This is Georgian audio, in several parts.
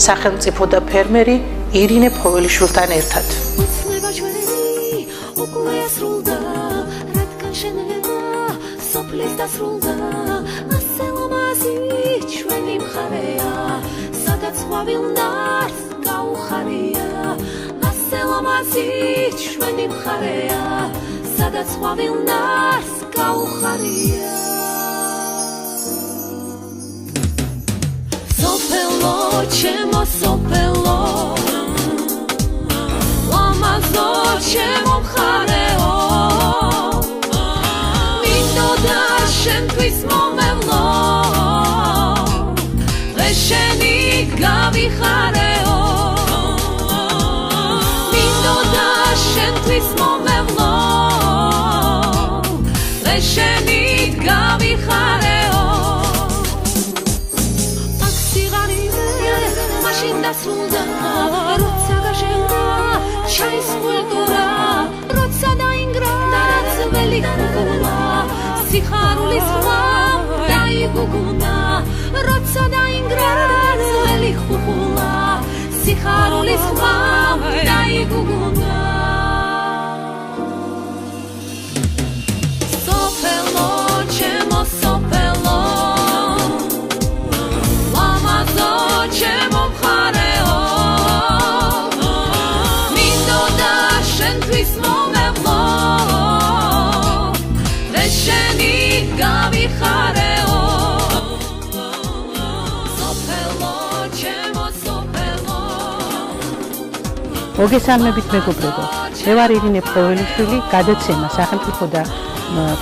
სახელმწიფო და ფერმერი ირინე ფოველიშვილთან ერთად. Čemo sopelo Lamazo čemo mhareo Mito dašem tvismo mevlo Rešenit gavi hareo Mito dašem tvismo mevlo Rešenit gavi hareo Dasrulda, roța gașena, și-ai scultura, roța da ingra, dar-ați veli cugula, siharul isma, da-i guguna, roța da ingra, dar-ați veli cugula, siharul isma, da-i guguna. Sopelo, čemo sopelo, lamazo, čemo mhareo, Mindo dašen tvismo mevlo, Rešenit gavi hareo, Sopelo, čemo sopelo. მოგესალმებით მეგობრებო, მე ვარ ირინე ფოველიშვილი, გადაცემა სახელმწიფო და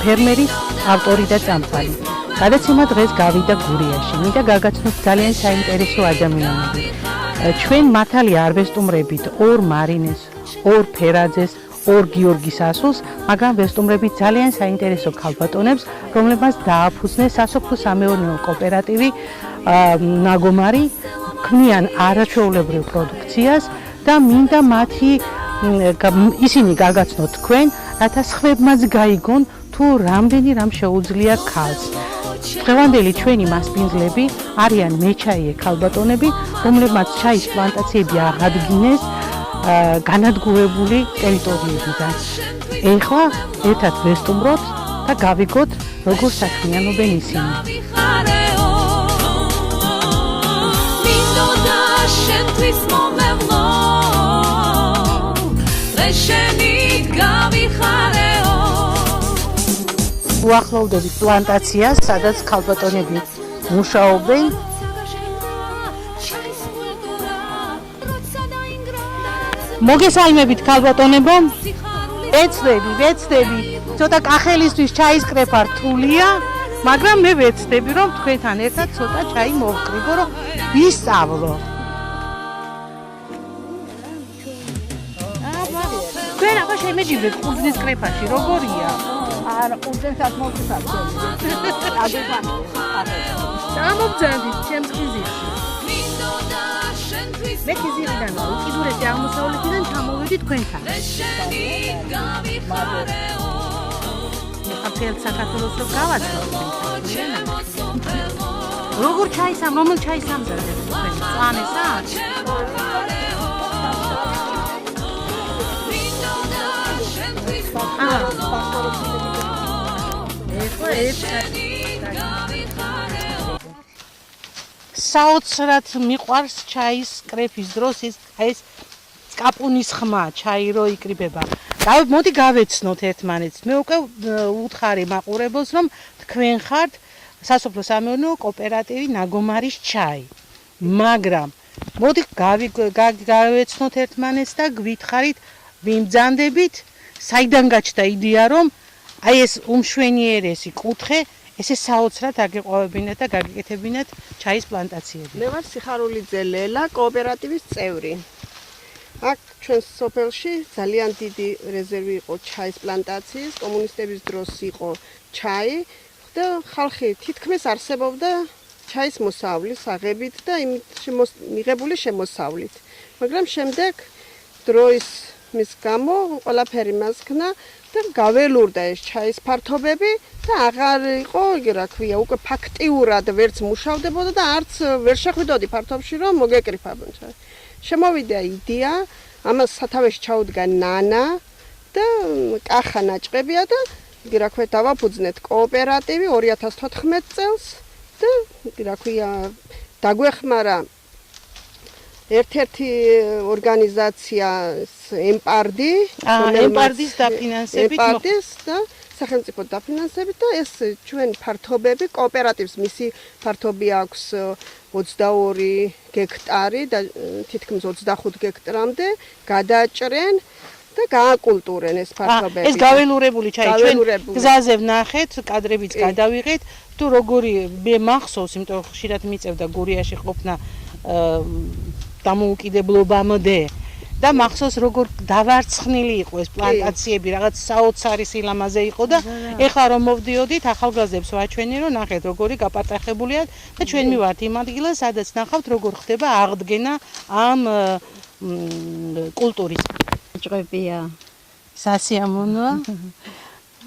ფერმერის ავტორი და წამყვანი. გადაცემა დღეს გავიდა გურიაში. მინდა გაგაცნოთ ძალიან საინტერესო ადამიანები. ჩვენ მართალი არ ვესტუმრებით ორ მარინეს, ორ ფერაძეს, ორ გიორგის ასულს, მაგრამ ვესტუმრებით ძალიან საინტერესო ქალბატონებს, რომლებმაც დააფუძნეს სასოფლო-სამეურნეო კოოპერატივი ნაგომარი, ქმნიან არაჩვეულებრივ პროდუქციას და მინდა მათი ისინი გაგაცნოთ თქვენ, რათა სხვებმაც გაიგონ თუ რამდენი რამ შეუძლია ქალს. დღევანდელი ჩვენი მასპინძლები არიან მეჩაიე ქალბატონები, რომლებმაც ჩაის პლანტაციები აღადგინეს განადგურებული ტერიტორიებიდან. ეხლა ერთად ვესტუმროთ და გავიგოთ, როგორ საქმიანობენ ისინი. უახლოვდებით პლანტაციას, სადაც ქალბატონები მუშაობენ. მოგესალმებით ქალბატონებო. ვეცდები, ცოტა კახელისთვის ჩაისკრეფა რთულია, მაგრამ მე ვეცდები, რომ თქვენთან ერთად ცოტა ჩაი მოვკრიბო, რომ ვისწავლო. თქვენ აბა შემეჯიბრეთ ყურძნის კრეფაში, როგორია? არ ყურძენსაც მოვწევთ. გამოგზავნით ჩემს ხიზილში. მე ხიზილიდან უკიდურესი აღმოსავლეთიდან ჩამოვედი თქვენთან. ახლა საქართველოს რო გავაცნობ. როგორ ჩაისამ, რომელ ჩაისამზადებ თქვენ? წვანესა? საოცრად მიყვარს ჩაის კრეფის დროს ეს კაპუნის ხმა, ჩაი რო იკრიბება. მოდი გავეცნოთ ერთმანეთს. მე უკვე უთხარი მაყურებელს, რომ თქვენ ხართ სასოფლო-სამეურნეო კოოპერატივი ნაგომარის ჩაი. მაგრამ მოდი გავეცნოთ ერთმანეთს და გვითხრით, ვიმბრძანდებით, საიდან გაჩნდა იდეა, რომ აი ეს უმშვენიერესი კუთხე ესე საოცრად აგეყვავებინათ და გაგიკეთებინათ ჩაის პლანტაციები. მე ვარ სიხარულიძე ლელა, კოოპერატივის წევრი. აქ ჩვენს სოფელში ძალიან დიდი რეზერვი იყო ჩაის პლანტაციის, კომუნისტების დროს იყო ჩაი და ხალხი თითქმის არსებობდა ჩაის მოსავლის აღებით და მიღებული შემოსავლით. მაგრამ შემდეგ დროის მის გამო ყველაფერი მასქნა, და გაველურდა ეს ჩაის ფართობები და აღარ იყო, იგი რა ქვია, უკვე ფაქტიურად ვერც მუშავდებოდა და არც ვერ შეხვიდოდი ფართობში რომ მოგეკრიფავენ. შემოვიდა იდეა, ამას სათავეში ჩაუდგა ნანა და კახა ნაჭყებია და იგი რა ქვია, დავაფუძნეთ კოოპერატივი 2014 წელს და იგი რა ქვია, დაგვეხმარა ერთ-ერთი ორგანიზაცია ემპარდი, ემპარდის დაფინანსებით ემპარდის და სახელმწიფო დაფინანსებით და ეს ჩვენ ფართობები კოოპერატივს მისი ფართობი აქვს 22 გექტარი და თითქმის 25 გექტრამდე გადაჭრენ და გააკულტურენ ეს ფართობები. ეს გაველურებული ჩაი ჩვენ გაველურებული. გზაზე ვნახეთ, კადრებიც გადავიღეთ, თუ როგორი მე მახსოვს, იმიტომ რომ ხშირად მიწევდა გურიაში ყოფნა დამოუკიდებლობამდე და მახსოვს როგორ დავარცხნილი იყო ეს პლანტაციები, რაღაც საოცარი სილამაზე იყო და ეხლა რომ მოვდიოდით ახალგაზრდებს ვაჩვენი რომ ნახეთ როგორი გაპატახებულია და ჩვენ მივართ იმ ადგილას სადაც ნახავთ როგორ ხდება აღდგენა ამ კულტურის. ჭყებია. სასიამოვნოა.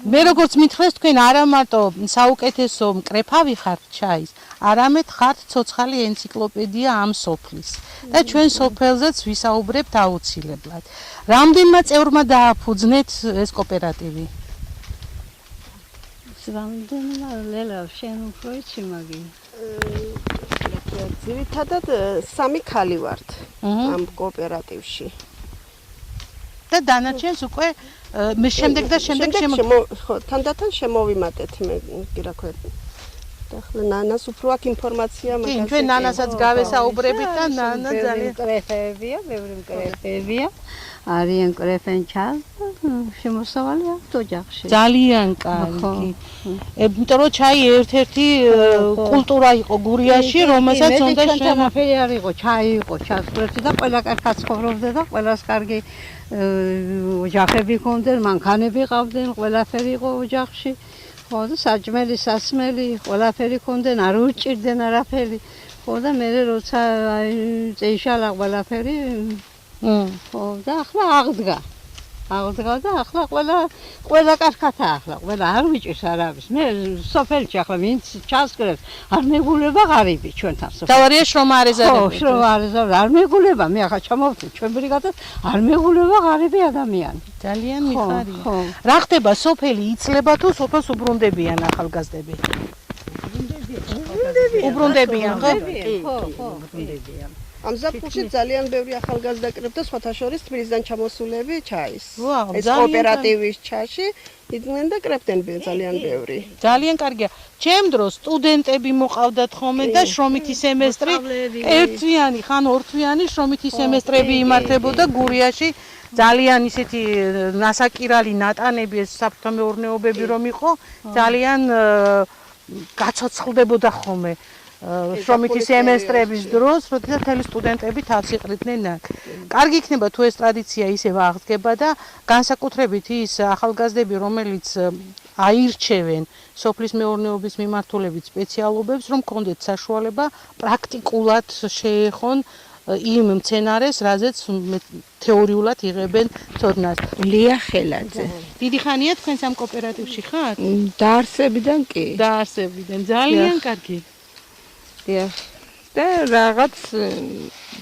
მე როგორც მითხრეს თქვენ არა მარტო საუკეთესო მკრეფავი ხართ ჩაის, არამედ ხართ ცოცხალი ენციკლოპედია ამ სოფლის. და ჩვენ სოფელზეც ვისაუბრებთ აუცილებლად. რამდენმა წევრმა დააფუძნეთ ეს კოოპერატივი? რამდენმა ლელა შენ უფრო იცი მაგი. ძირითადად 3 ქალი ვართ ამ კოოპერატივში. და დანარჩენს უკვე შემდეგ ხო, თანდათან შემოვიმატეთ მე კი რა ქვია. და ახლა ნანას უფრო აქ ინფორმაცია მაგაზე. კი, ჩვენ ნანასაც გავესაუბრებით და ნანა ძალიან კრეფებია, ბევრი კრეფებია. არიან კრეფენ ჩას შემოსავალი აქვს ოჯახში. ძალიან კარგი. იმიტომ რომ ჩაი ერთ-ერთი კულტურა იყო გურიაში, რომელსაც უნდა შემაფერი არ იყო, ჩაი იყო, ჩასწრეთი და ყველა კარგად ცხოვრობდა და ყველას კარგი ოჯახები ჰქონდნენ, მანქანები ყავდნენ, ყველაფერი იყო ოჯახში. ხო და საჭმელი, სასმელი, ყველაფერი ჰქონდნენ, არ უჭირდნენ არაფერი. ხო და მე როცა წეიშალა ყველაფერი ხო და ახლა აღდგა და ახლა ყველა კარგათა ახლა ყველა არ ვიჭირს არავის. მე სოფელში ახლა ვინც ჩასკრებს არ მეგულება ღარიბი ჩვენთან სოფელში. დავარია შრომ არეზარები. ხო, შრომ არეზარები არ მეგულება. მე ახლა ჩამოვთვლი ჩვენ ბრიგადას არ მეგულება ღარიბი ადამიანი. ძალიან მიხარია. რა ხდება სოფელი იცლება თუ სოფელს უბრუნდებიან ახალგაზრდები? უბრუნდებიან, ხო? ხო, უბრუნდებიან. ამ ზაფხულში ძალიან ბევრი ახალგაზრდა კრებდა სხვათა შორის თბილისიდან ჩამოსულები ჩაის. ვაუ, ეს კოოპერატივის ჩაში იდნენ და კრებდნენ ძალიან ბევრი. ძალიან კარგია. ჩემ დროს სტუდენტები მოყავდათ ხოლმე და შრომითი სემესტრი, ერთვიანი, ხან ორთვიანი შრომითი სემესტრები იმართებოდა გურიაში. ძალიან ისეთი ნასაკირალი ნატანები ეს საფრთხემეურნეობები რომ იყო, ძალიან გაცოცხლდებოდა ხოლმე. შრომითი სემესტრების დროს, როდესაც მთელი სტუდენტები თავს იყრიდნენ აქ. კარგი იქნება თუ ეს ტრადიცია ისევ აღდგება და განსაკუთრებით ის ახალგაზრდები, რომელიც აირჩევენ სოფლის მეურნეობის მიმართულებით სპეციალობებს, რომ კონდეთ საშუალება პრაქტიკულად შეეხონ იმ მცენარეს, რაზეც თეორიულად იღებენ ცოდნას. ლია ხელაძე. დიდი ხანია თქვენ სამ კოოპერატივში ხართ? დაარსებიდან კი. დაარსებიდან. ძალიან კარგი. და რაღაც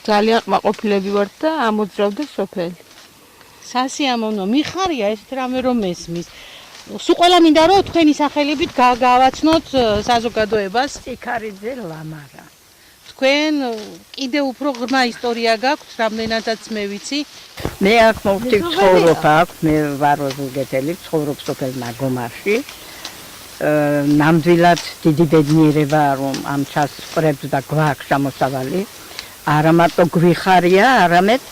ძალიან ყმაყოფილები ვართ და ამოძრავდა სოფელი. სასიამოვნო, მიხარია ესეთ რამე რომ მესმის. სულ ყველა მინდა რომ თქვენი სახელებით გავაცნოთ საზოგადოებას. ციქარიძე ლამარა. თქვენ კიდე უფრო ღრმა ისტორია გაქვთ, რამდენადაც მე ვიცი. მე აქ მოვთი ცხოვრობ აქ, მე ვარ ოზურგეთელი, ცხოვრობ სოფელ ნაგომარში. ნამდვილად დიდი ბედნიერება რომ ამ ჩას ყრებთ და გვაქვს შემოსავალი. არა მარტო გვიხარია, არამედ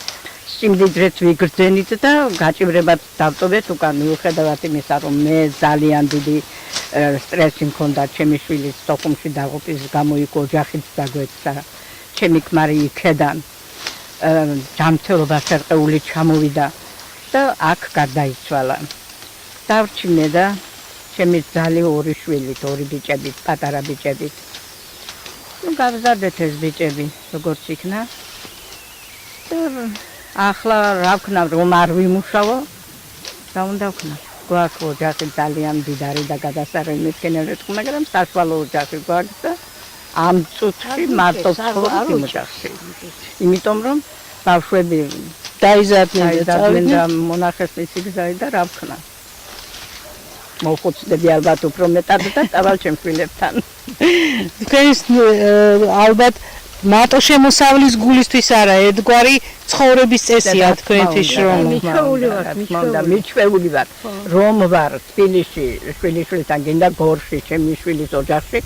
სიმდიდრეც ვიგრძენით და გაჭირებად დავტოვეთ უკან მიუხედავად იმისა, რომ მე ძალიან დიდი სტრესი მქონდა ჩემი შვილის სოხუმში დაღუპვის გამო იქ ოჯახიც დაგვეცა. ჩემი ქმარი იქედან ჯანმრთელობა შერყეული ჩამოვიდა და აქ გარდაიცვალა. დავრჩინე და ჩემი ძალი ორი შვილით, ორი ბიჭებით, პატარა ბიჭებით. გავზარდეთ ეს ბიჭები, როგორც იქნა. ახლა რა ვქნა, რომ არ ვიმუშაო? და უნდა ვქნა. გვაქვს ოჯახი ძალიან მდიდარი და გადასარევი მისქენელი თუ მაგრამ საშუალო ოჯახი გვაქვს და ამ წუთში მარტო ცხოვრობ იმ ოჯახში. იმიტომ რომ ბავშვები დაიზარდნენ და მონახეს მისი გზა და რა ვქნა. მოხუცდები ალბათ უფრო მეტად და წავალ ჩემშვილებთან. თქვენს ალბათ მარტო შემოსავლის გულისთვის არა, ერთგვარი ცხოვრების წესია თქვენთვის რომ მიჩვეული ვარ, რომ ვარ თბილისში, შვილიშვილთან გინდა გორში, ჩემი შვილის ოჯახში,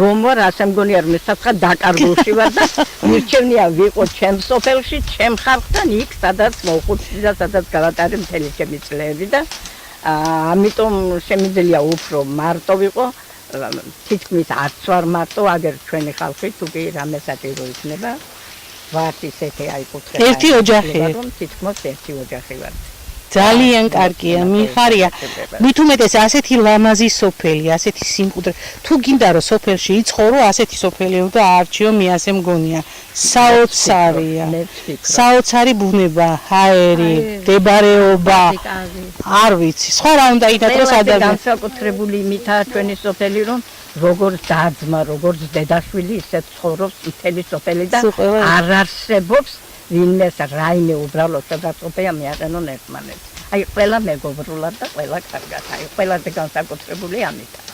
რომ ვარ, ასე მგონია რომ საცხა დაკარგულში ვარ და მირჩევნია ვიყო ჩემ სოფელში, ჩემ ხალხთან იქ, სადაც მოხუცდი და სადაც გავატარე მთელი ჩემი წლები და ამიტომ შემიძლია უფრო მარტო ვიყო. თითქმის არც ვარ მარტო, აგერ ჩვენი ხალხი თუ კი რამე საჭირო იქნება, ვართ ისეთი აიკუთხება. ერთი ოჯახი. თითქმის ერთი ოჯახი ვართ. ძალიან კარგია, მიხარია. მით უმეტეს ასეთი ლამაზი სოფელი, ასეთი სიმკვიდრე. თუ გინდა რომ სოფელში იცხოვრო, ასეთი სოფელი უნდა აარჩიო, მე ასე მგონია. საოცარია. საოცარი ბუნება, ჰაერი, მდებარეობა. არ ვიცი, სხვა რა უნდა ითქვას ადამიანს. განსაკუთრებული იმითაა ჩვენი სოფელი, რომ როგორც დაძმა, როგორც დედაშვილი, ისე ცხოვრობს მთელი სოფელი და არ არსებობს ვინმეს რაიმე უბრალოდ გადაწყვეტია მიაყენონ ერთმანეთს. აი ყველა მეგობრულად და ყველა კარგად. აი ყველაზე განსაკუთრებული ამითაა.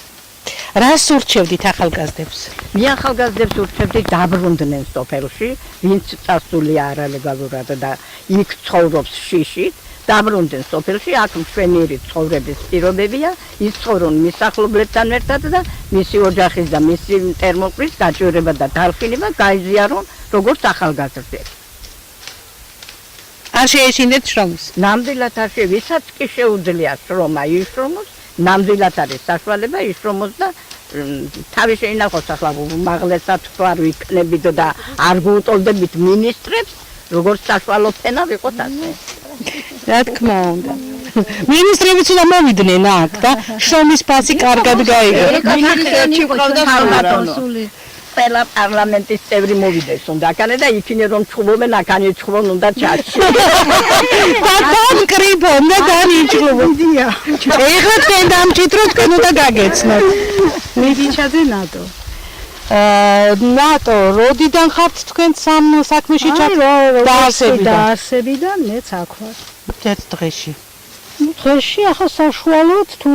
რას ურჩევდით ახალგაზრდებს? მე ახალგაზრდებს ურჩევდი დაბრუნდნენ სოფელში, ვინც წასული არალეგალურად და იქ ცხოვრობს შიშით, დაბრუნდნენ სოფელში, აქ მშვენიერი ცხოვრების პირობებია, იცხოვრონ მისახლობლებთან ერთად და მისი ოჯახის და მისი მტერმოყრის გაჭირვება და დარხილება გაიზიარონ როგორც ახალგაზრდები. არ შეეშინდეთ შრომის? ნამდვილად არ ვისაც კი შეუძლია შრომა იშრომოს, ნამდვილად არის საშუალება იშრომოს და თავი შეინახოს ახლა უმაღლესად ვარ ვიქნებით და არ გუუტოლდებით მინისტრებს, როგორც საშუალო ფენა ვიყოთ ასე. რა თქმა უნდა. მინისტრებიც უნდა მოვიდნენ აქ და შრომის ფასი კარგად გაიგო. მინისტრებში ყავდა ხალხი. ყველა პარლამენტის წევრი მოვიდეს უნდა აქანე და იქინე რომ ჩხუბობენ აქანი ჩხუბობენ უნდა ჩაჩი. დაკრიბონ და განიჭლობენ. ეხლა თქვენ დამჭით რომ თქვენ უნდა გაგეცნოთ. მედიჩაძე ნატო. ნატო, როდიდან ხართ თქვენ სამ საქმეში დაარსებიდან მეც აქ ვარ. ერთ დღეში. დღეში ახლა საშუალოდ თუ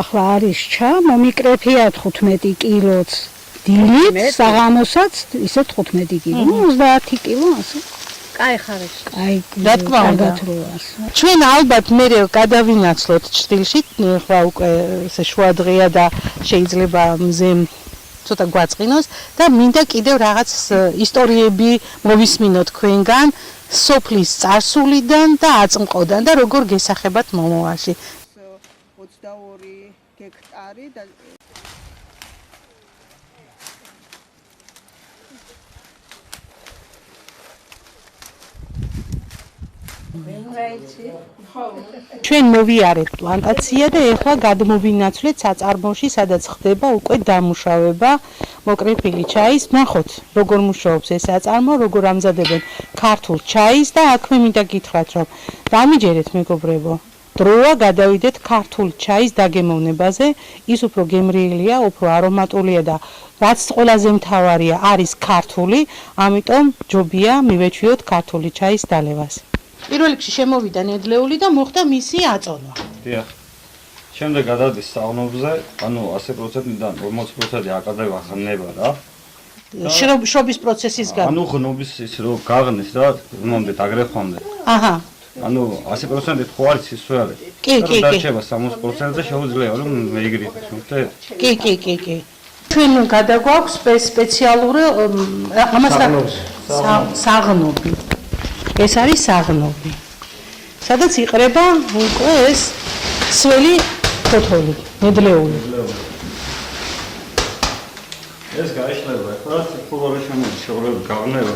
ახლა არის ჩა, მომიკრეფია 15 კილოც. დილით საღამოსაც ისე 15 კილო, 30 კილო ასე. კაი ხარეს. აი, რა თქმა უნდა. ჩვენ ალბათ მე გადავინაცვლოთ ჭრილში, ხა უკვე ესე შუა დღეა და შეიძლება მზე ცოტა გვაწყინოს და მინდა კიდევ რაღაც ისტორიები მოვისმინოთ თქვენგან, სოფლის წარსულიდან და აწმყოდან და როგორ გესახებათ მომავალში. 22 ჰექტარი და ჩვენ მოვიარეთ პლანტაცია და ეხლა გადმოვინაცვლეთ საწარმოში, სადაც ხდება უკვე დამუშავება მოკრეფილი ჩაის. ნახოთ, როგორ მუშაობს ეს საწარმო, როგორ ამზადებენ ქართულ ჩაის და აქვე მინდა გითხრათ, რომ დამიჯერეთ მეგობრებო. დროა გადავიდეთ ქართულ ჩაის დაგემოვნებაზე, ის უფრო გემრიელია, უფრო არომატულია და რაც ყველაზე მთავარია, არის ქართული, ამიტომ ჯობია მივეჩვიოთ ქართული ჩაის დალევას. პირველ რიგში შემოვიდა ნედლეული და მოხდა მისი აწონვა. დიახ. შემდეგ გადადის საღნობზე, ანუ 100%-დან 40% აკადება ღნება რა. შრობის პროცესის გამო. ანუ ღნობის ის რომ გაღნეს რა, მომდეთ აგრეთვამდე. აჰა. ანუ 100% ხო არის ისე. კი. დარჩება 60% და შეუძლია რომ მეიგრითოს, მოხდეთ? კი. ჩვენ გადაგვაქვს სპეციალური ამას საღნობი. ეს არის საღნობი. სადაც იყრება უკვე ეს სველი ფოთოლი, ნედლეული. ეს გაიშლება, ხო? ციფრული შეღრმავება გაღნება.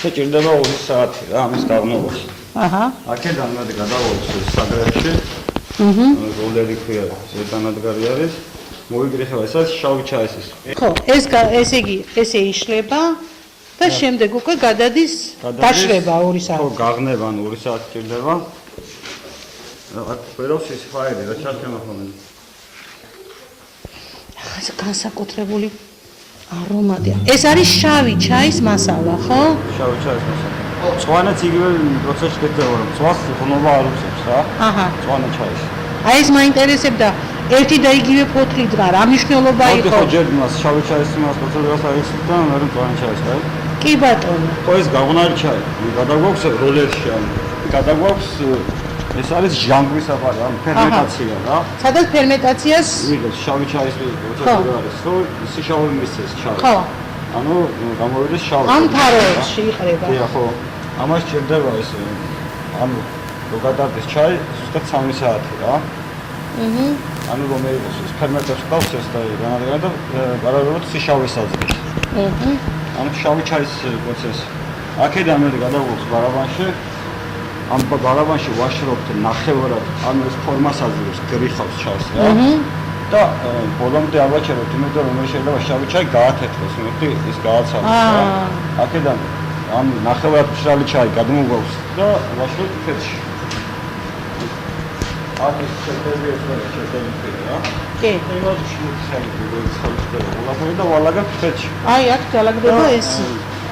შეჭირდება 2 საათი რა ამის გაღნობაში. აჰა. აქედან მე გადავოლოს საგრაფში. როლერი ქვია, ზედანადგარი არის. მოიგრიხება, ეს არის შავი ჩაის. ხო, ესე იგი, ესე იშლება და შემდეგ უკვე გადადის დაშრება 2 საათი. ხო, გაღნება 2 საათი ჭირდება. ყველას ის ფაილი რა ჩარჩენა ხოლმე. ახლა განსაკუთრებული არომატია. ეს არის შავი ჩაის მასალა, ხო? შავი ჩაის მასალა. წვანაც იგივე პროცესში გეძება, რომ წვას ხონობა არ უწევს რა. აჰა. წვანა ჩაის. აი ეს მაინტერესებდა. ერთი და იგივე ფოთლი დგა, რა მნიშვნელობა მოდი იყო? ხო ჯერ მას შავი ჩაის მას პროცედურას აიხსნა და მე წვანა ჩაის, რა. კი ბატონო. ხო ეს გაღუნარი ჩაი. გადაგვაქვს როლერში ან გადაგვაქვს ეს არის ჟანგვის აპარატი, ან ფერმენტაცია რა. სადაც ფერმენტაციას ვიღებს შავი ჩაის პროცედურა არის, ხო? ისი შავი მისცეს ჩაი. ხო. ანუ გამოვიდეს შავი. ამ თაროებში იყრება. დიახ, ხო. ამას ჭირდება ეს ანუ რო გადადეს ჩაი, ზუსტად 3 საათი რა. ანუ რომ მეიღოს ეს ფერმენტებს ყავს ეს და განადგურდა და პარალელურად სიშავის აძლევს. ანუ შავი ჩაის პროცესი. აქედან მე გადავღოთ ბარაბანში. ამ ბარაბანში ვაშრობთ ნახევრად, ანუ ეს ფორმას აძლევს, გრიხავს ჩაის რა. და ბოლომდე ავაჩერებთ, იმიტომ რომ შეიძლება შავი ჩაი გაათეთროს, მეტი ის გააცალოს რა. აქედან ამ ნახევრად მშრალი ჩაი გადმოგვაქვს და ვაშრობთ ფეთში. აქ ეს შეტევი რა. კი. იმას შეიძლება გულახები და ვალაგებ ფეთში. აი აქ ძალაგდება ეს.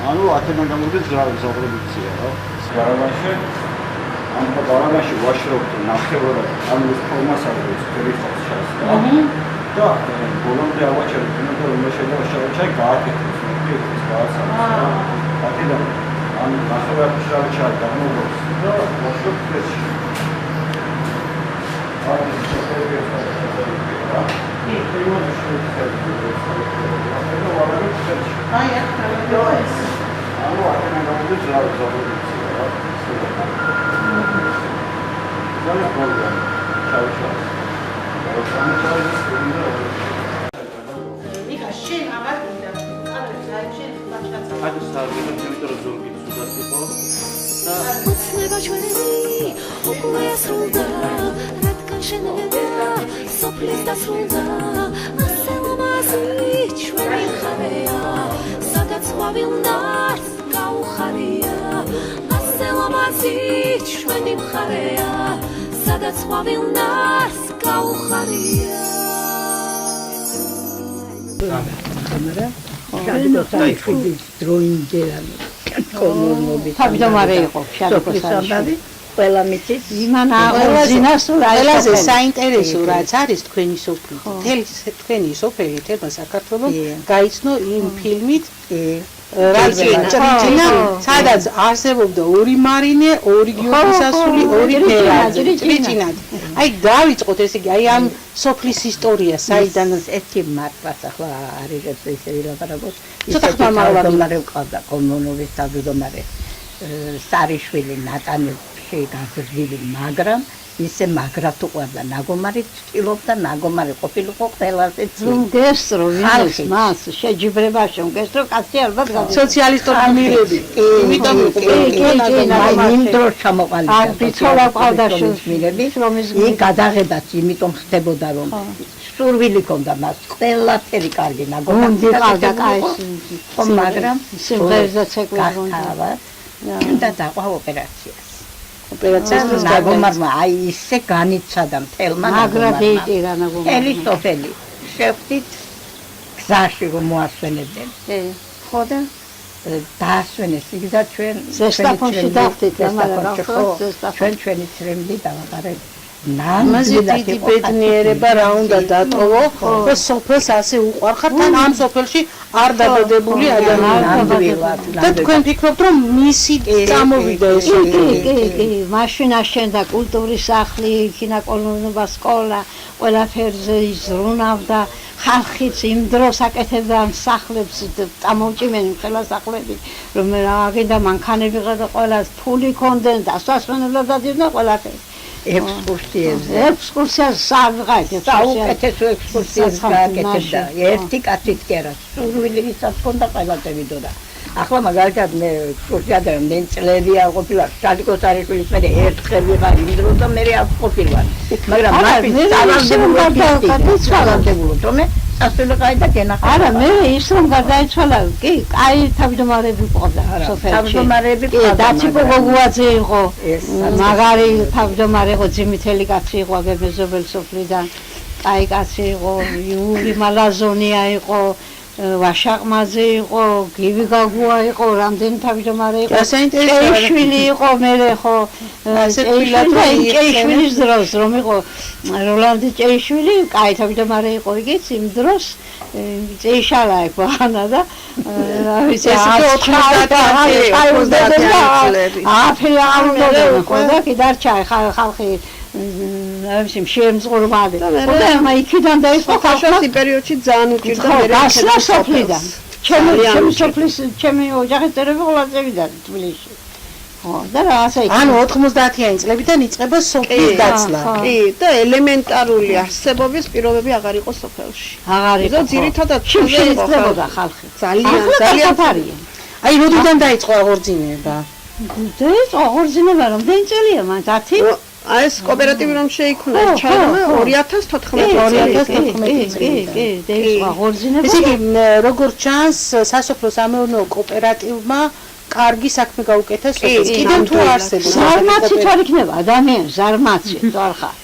ანუ აქედან გამოვიდეს ზაღრებიცია რა. ბარაბანში ამ ბარაბანში ვაშრობთ ნახევრად, ანუ ეს ფორმას აძლევს, გრიხავს ჩაის რა. და ბოლომდე ავაჩერებთ, იმიტომ რომ შეიძლება შავი ჩაი გაათეთროს, მეტი ის გააცალოს რა. აქედან ამ ნახევრად მშრალი ჩაი გამოვიდეს და ვაშრობთ ფეთში. აქ ეს შეტევი რა. კი, იმას აი აქ ძალაგდება ეს. ანუ აქედან გამოვიდეს ზაღრებიცია რა. ძალიან გოლია. ჩავი. ნიკა შენ აღარ გინდა. შენ ბაშკაცა. აქ საერთოდ იმიტომ რომ ზურგი სუდად იყო და უცნება ჩვენი უკვე ასრულდა რადგან შენედა სოფლის დასრულდა ასე ლამაზი ჩვენი ხარეა სადაც ყვავილნარს გაუხარია ასე ლამაზი ჩვენი ხარეა სადაც ყვავილნარს გაუხარია თავმჯდომარე იყო შარიკოსარი ყველა მიწის იმან ყველაზე საინტერესო რაც არის თქვენი სოფელი. თქვენი სოფელი თერმა საქართველოს გაიცნო იმ ფილმით რაც ჭრიჭინა, სადაც არსებობდა ორი მარინე, ორი გიორგისასული, ორი ფერაძე, ჭრიჭინა. აი დავიწყოთ ესე იგი, აი ამ სოფლის ისტორია, საიდან ერთი მართლაც ახლა არის ესე ვილაპარაკოთ. ცოტა ხმა თავმჯდომარე ყავდა კომუნობის თავმჯდომარე სარიშვილი ნატანებში გაზრდილი, მაგრამ ისე მაგრად უყვარდა ნაგომარი, ცდილობდა ნაგომარი ყოფილიყო ყველაზე რომ გესწრო ვინმეს მას შეჯიბრებაში რომ გესწრო კაცი ალბათ გავა სოციალისტური გმირები. იმიტომ იმ დროს ჩამოყალიბდა ბიჭოლა ყავდა გმირები, ის გადაღებაც იმიტომ ხდებოდა რომ სურვილი ჰქონდა მას ყველაფერი კარგი ნაგომარი ყავდა კაის მაგრამ სიმღერეზეც ეკვირონდა და დაყვა ოპერაციას. ოპერაციას ნაგომარმა აი ისე განიცადა მთელმა მაგრად ეიტირა ნაგომარმა. ელი სოფელი შევხვდით გზაში რომ მოასვენებდნენ. ხო და დაასვენეს იგზა ჩვენ ზესტაფონში დავხდით ჩვენ ჩვენი ცრემლი დავაყარეთ. ამაზე დიდი ბედნიერება რა უნდა დატოვო, რომ სოფელს ასე უყვარხართ, თან ამ სოფელში არ დაბადებული ადამიანი. და თქვენ ფიქრობთ, რომ მისი წამოვიდა ეს კი, მაშინ აშენდა კულტურის სახლი, კინოკოლონობა, სკოლა, ყველაფერზე იზრუნავდა, ხალხიც იმ დროს აკეთებდა ამ სახლებს, წამოვჭიმენი ხელა სახლები, რომ აგინდა მანქანები და ყველას ფული ქონდნენ, დასასვენებლად დადიოდნენ ყველაფერი. ექსკურსიას სავიღეთ, საუკეთესო ექსკურსიას გააკეთებდა. ერთი კაცით კი არა, სურვილი ვისაც ჰქონდა ყველაზე ვიდოდა. ახლა მაგალითად მე ექსკურსიაზე მე წლებია ყოფილა შალიკოსარიშვილის მე ერთხელ ვიყარ იმ დროს და მე არ ყოფილვარ. მაგრამ მაშინ სავარდებულო რომ წასულიყავი და გენახა. არა, მე ის რომ გარდაიცვალა, კი, კაი თავმჯდომარეები ყავდა სოფელში. თავმჯდომარეები კი, დაციკო გოგუაძე იყო. მაგარი თავმჯდომარე იყო, ძიმითელი კაცი იყო აგებეზობელ სოფლიდან. კაი კაცი იყო, იური მალაზონია იყო. ვაშაყმაძე იყო, გივი გაგუა იყო, რამდენი თავმჯდომარე იყო. ჭეიშვილი იყო, მე ხო ჭეიშვილის დროს რომ იყო როლანდი ჭეიშვილი, კაი თავმჯდომარე იყო იგიც იმ დროს ჭეიშალა იყო ანა და ვიცი 90 და კიდარჩა ხალხი ამის შემზღურმალი. და მე იქიდან დაიწყო ხაშოს პერიოდში ძალიან უჭირდა მე გასვლა სოფლიდან. ჩემი სოფლის ჩემი ოჯახის წევრები ყველა წევიდა თბილისში. ხო, და რა ასე იქ. ანუ 90-იანი წლებიდან იწყება სოფლის დაცლა. კი, და ელემენტარული არსებობის პირობები აღარ იყო სოფელში. აღარ იყო. ძირითადად შეიძლებოდა ხალხი. ძალიან ფარია. აი, როდიდან დაიწყო აღორძინება? ეს აღორძინება რომ დენ წელია მან 10 ეს კოოპერატივი რომ შეიქმნა ჩაირმა 2014 წელს. კი, ეს აღორძინება. ესე იგი, როგორც ჩანს, სასოფლო-სამეურნეო კოოპერატივმა კარგი საქმე გაუკეთა სოფელს. კიდევ თუ არსებობს. ზარმაცი თუ არ იქნება ადამიანი, ზარმაცი თუ არ ხარ.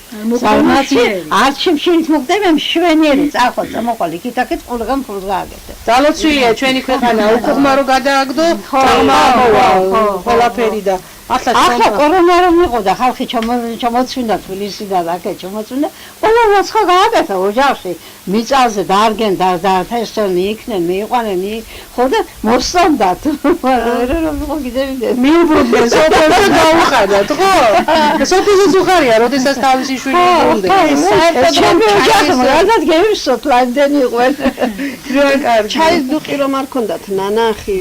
ზარმაცი არჩევ შეიძლება მოგდება მშვენიერი წახო წამოყალი კიდაკეთ ყველგან ფულს გააკეთე. ძალოცვილია ჩვენი ქვეყანა, უხუღმა რო გადააგდო, ყველაფერი და ახლა კორონა რომ იყო და ხალხი ჩამოწვინდა თბილისიდან და აქეთ ჩამოწვინდა, ყველა როცა გააკეთა ოჯახში, მიწაზე დარგენ და თესლი იქნენ, მიიყვანენ, ხო და მოსწონდათ. რომ იყო კიდევ მიუბრუნდნენ სოფელს გაუხადათ, ხო? სოფელს უხარია, როდესაც თავისი შვილი იყვნენ. ჩემი ოჯახი მაგალითად გევისოთ ლანდენი იყვნენ. ჩაის დუყი რომ არ ქონდათ ნანახი,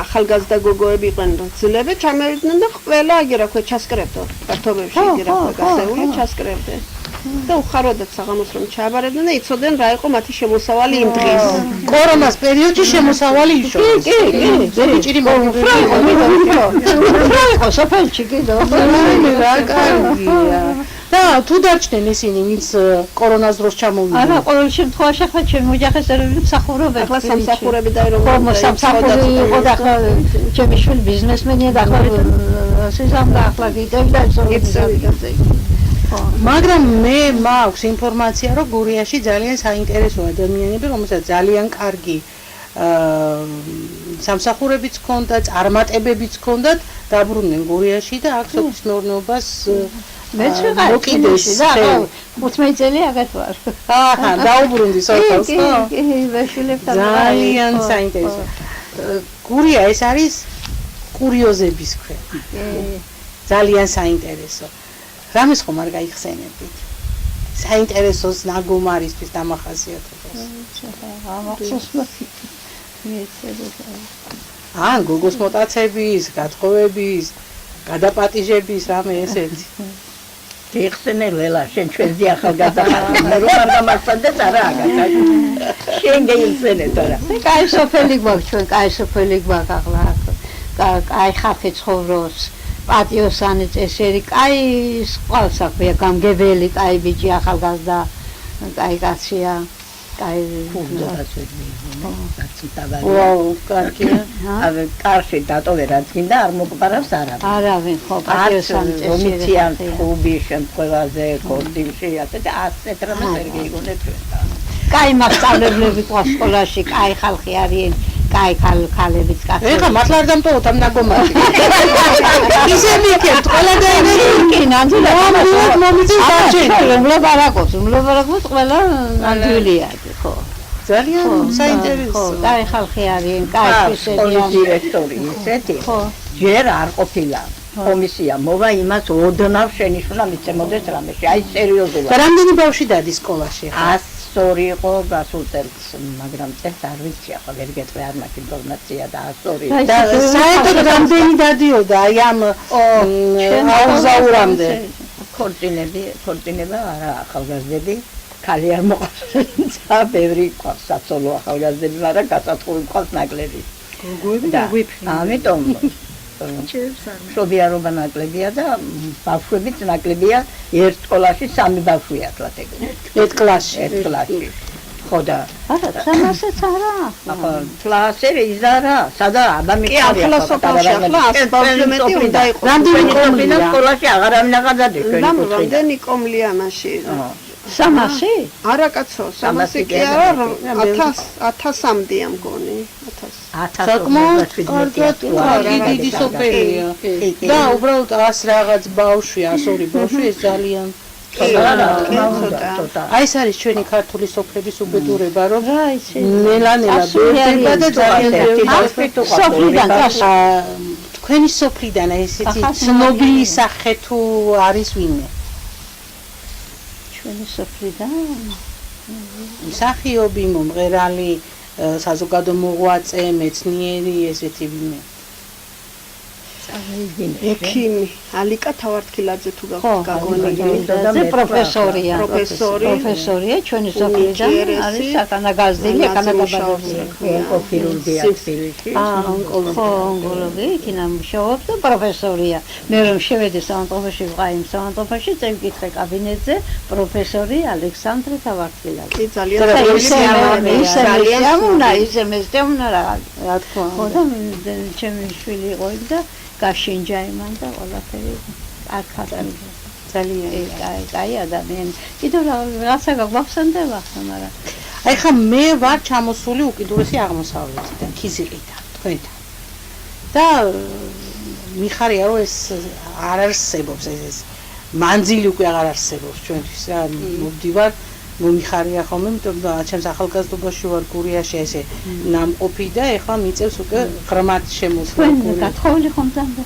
ახალგაზრდა გოგოები იყვნენ ძლები, ჩამევიდნენ და ყველა აგერა ქვე ჩასკრებდო. კარტობებში აგერა ქვე გასეული ჩასკრებდნენ. და უხაროდათ საღამოს რომ ჩააბარებდნენ და იცოდნენ რა იყო მათი შემოსავალი იმ დღეს. კორონას პერიოდში შემოსავალი იშოვეს. კი, ზეპიჭირი მოგიფრა იყო სოფელში კიდევ. რა კარგია. და თუ დარჩნენ ისინი, ვინც კორონას დროს ჩამოვიდნენ. არა, ყოველ შემთხვევაში ახლა ჩემი ოჯახის წევრები მსახურობენ. ახლა სამსახურები და რომ სამსახური იყო და ახლა ჩემი შვილი ბიზნესმენია და ახლა სიზამდა ახლა გიტევდა ისე. მაგრამ მე მაქვს ინფორმაცია, რომ გურიაში ძალიან საინტერესო ადამიანები, რომელსაც ძალიან კარგი სამსახურებიც ჰქონდათ, წარმატებებიც ჰქონდათ, დაბრუნდნენ გურიაში და აქ სოფლის მეურნეობას მეც ვიყავი და 15 წელი აგათ ვარ. აჰა, დაუბრუნდი სოფელს, ხო? კი, ვეშილებთან ძალიან საინტერესო. გურია ეს არის კურიოზების ქვეყანა. ძალიან საინტერესო. რამეს ხომ არ გაიხსენებთ? საინტერესოს ნაგომარისთვის დამახასიათებს. ან გოგოს მოტაცების, გათხოვების, გადაპატიჟების რამე ესეთი. იხსენე ლელა, შენ ჩვენზე ახალგაზრდა ხარ. მე რომ არ გამახსენდეს არა აგათა. შენ გაიხსენე თორა. კაი სოფელი გვაქვს ჩვენ, კაი სოფელი გვაქვს ახლა. კაი ხალხი ცხოვრობს. პატიოსანი წესერი, კაი ყავს აქვეა გამგებელი, კაი ბიჭი ახალგაზრდა, კაი კაცია, კაი ვაუ, კარგია. ავე კარში დატოვე რაც გინდა არ მოგყარავს არა. არავინ ხო პატიოსანი წესერი. რომიციან ხუბი შემთხვევაზე, კორტივში, ასე და ასეთ რამეს ვერ გეიგონე ჩვენთან. კაი მასწავლებლები ყავს სკოლაში, კაი ხალხი არიან. კაი ქალებიც კაცები. ეხა მართლა არ დამტოვოთ ამ ნაგომარში. ისე მიქებთ, ყველა დაინერვირ. კი, ნამდვილად მომიწევს დარჩენილი. მლობარაკობს ყველა ნამდვილია, ხო. ძალიან საინტერესო. ხო, კაი ხალხი არიან, კაი სკოლის დირექტორი ისეთი. ხო. ჯერ არ ყოფილა. კომისია მოვა იმას ოდნავ შენიშვნა მიცემოდეს რამეში. აი სერიოზულად. და რამდენი ბავშვი დადის სკოლაში? 102 იყო გასულ წელს, მაგრამ წელს არ ვიცი, ახლა ვერ გეტყვი არ მაქვს ინფორმაცია და 102. და საერთოდ რამდენი დადიოდა აი ამ აუზაურამდე? ქორწინება არა, ახალგაზრდები, ქალი არ მოყავს. ბევრი ყავს საცოლო ახალგაზრდები, მაგრამ გასათხოვი ყავს ნაკლები. გოგოები და გვიფრინდა. ამიტომ შობიარობა ნაკლებია და ბავშვებიც ნაკლებია, ერთ სკოლაში 3 ბავშვია თლათ ეგ. ერთ კლასში. ერთ კლასში. ხო და არა, სამასეც არა. ახლა ფლასერი იზარა, სადა ადამიანი კი, ახლა სოფელში ახლა ასბაბზე მეტი უნდა იყოს. რამდენი კომლია სკოლაში აღარ ამნაღადადი რამდენი კომლია მაშინ? 300? არა კაცო, 300 კი არა, 1000-მდეა მგონი, 1000. საკმაოდ კარგი დიდი სოფელია. და უბრალოდ 100 რაღაც ბავშვი, 102 ბავშვი ეს ძალიან აი ეს არის ჩვენი ქართული სოფლების უბედურება, რომ ნელა-ნელა ბერდება და ძალიან სოფლიდან თქვენი სოფლიდან ესეთი ცნობილი სახე თუ არის ვინმე? ჩვენი სოფლიდან მსახიობი, მომღერალი, საზოგადო მოღვაწე, მეცნიერი, ესეთი ვინმე? ექიმი, ალიკა თავართქილაძე თუ გაგონილი და პროფესორია. პროფესორია ჩვენი სოფლიდან არის აკანაგაზდილი, აკანადაბადებული. ონკოფირურგია თბილისში. ონკოლოგი, იქნა მუშაობს და პროფესორია. მე რომ შევედი საავადმყოფოში, ვყავი საავადმყოფოში, წევიკითხე კაბინეტზე, პროფესორი ალექსანდრე თავართქილაძე. კი, ძალიან ისე მესტევნა რა თქმა უნდა. ხო და ჩემი შვილი იყო იქ და გაშინჯა იმან და ყველაფერი აქადან ძალიან კაი ადამიანი. კიდევ რაღაცა გაგვახსენდება ხომ არა? აი ხა მე ვარ ჩამოსული უკიდურესი აღმოსავლეთიდან, ქიზიყიდან, თქვენთან. და მიხარია რომ ეს არ არსებობს ეს მანძილი უკვე აღარ არსებობს ჩვენთვის რა მოვდივარ მომიხარია ხოლმე, იმიტომ რომ ჩემს ახალგაზრდობაში ვარ გურიაში ესე ნამყოფი და ეხლა მიწევს უკვე ღრმად შემოსვლა. თქვენ გათხოვილი ხომ დამდა?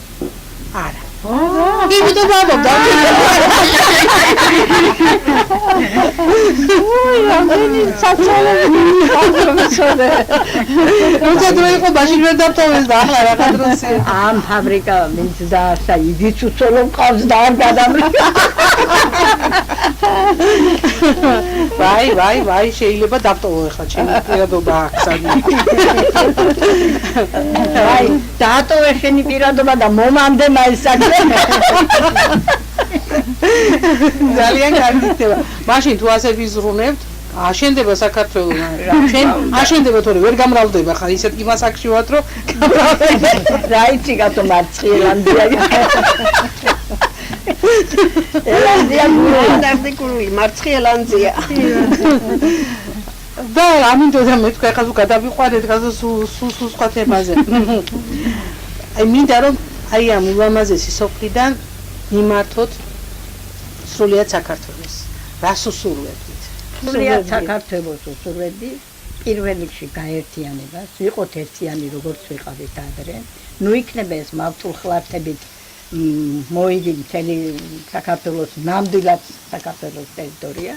არა. იმიტომ ვამბობ. რამდენი საწოლები კონტროლზე. როცა დრო იყო მაშინ ვერ დაფტოვეს და ახლა რა გადროსია. ამ ფაბრიკა მიძდა და იდიც უცოლო ყავს და არ გადამრიგა. ვაი, შეიძლება დაფტოვო ახლა ჩემი პირადობა აქვს საერთოდ. ვაი, დაატოვე შენი პირადობა და მომამდე მაისაკე. ძალიან კარგი ხდება. მაშინ თუ ასე ვიზრუნებთ, აშენდება საქართველო. ჩვენ აშენდება თორე ვერ გამრავლდება ხა ისეთ იმას აქ შევათ რომ რა იცი გათო მარცხილანდია. ელანდია გურული მარცხილანდია. და ამინდო და მე თქვა ხა თუ გადავიყვანეთ გასა სულ სხვა თემაზე. აი მინდა რომ აი ამ ულამაზესი სოფლიდან მიმართოთ სრულიად საქართველოს. რას უსურვებთ? სრულიად საქართველოს უსურვები პირველ რიგში გაერთიანებას, ვიყოთ ერთიანი როგორც ვიყავით ადრე. ნუ იქნება ეს მავთულხლათებით მოიდი მთელი საქართველოს ნამდვილად საქართველოს ტერიტორია.